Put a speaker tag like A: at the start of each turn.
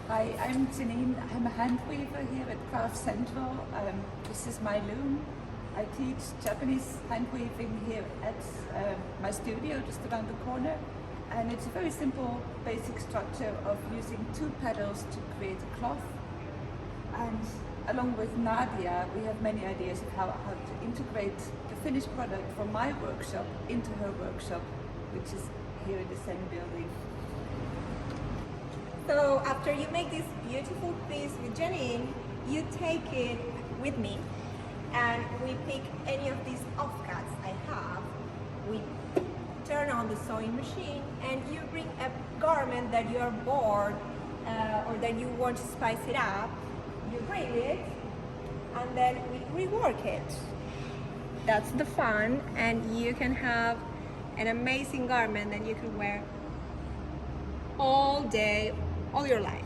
A: Hi, I'm Janine. I'm a hand weaver here at Craft Central. This is my loom. I teach Japanese hand weaving here at my studio just around the corner. And it's a very simple basic structure of using two pedals to create a cloth. And along with Nadia, we have many ideas of how to integrate the finished product from my workshop into her workshop, which is here in the same building.
B: So after you make this beautiful piece with Janine, you take it with me and we pick any of these offcuts I have. We turn on the sewing machine and you bring a garment that you are bored or that you want to spice it up. You bring it and then we rework it. That's the fun, and you can have an amazing garment that you can wear all day, all your life.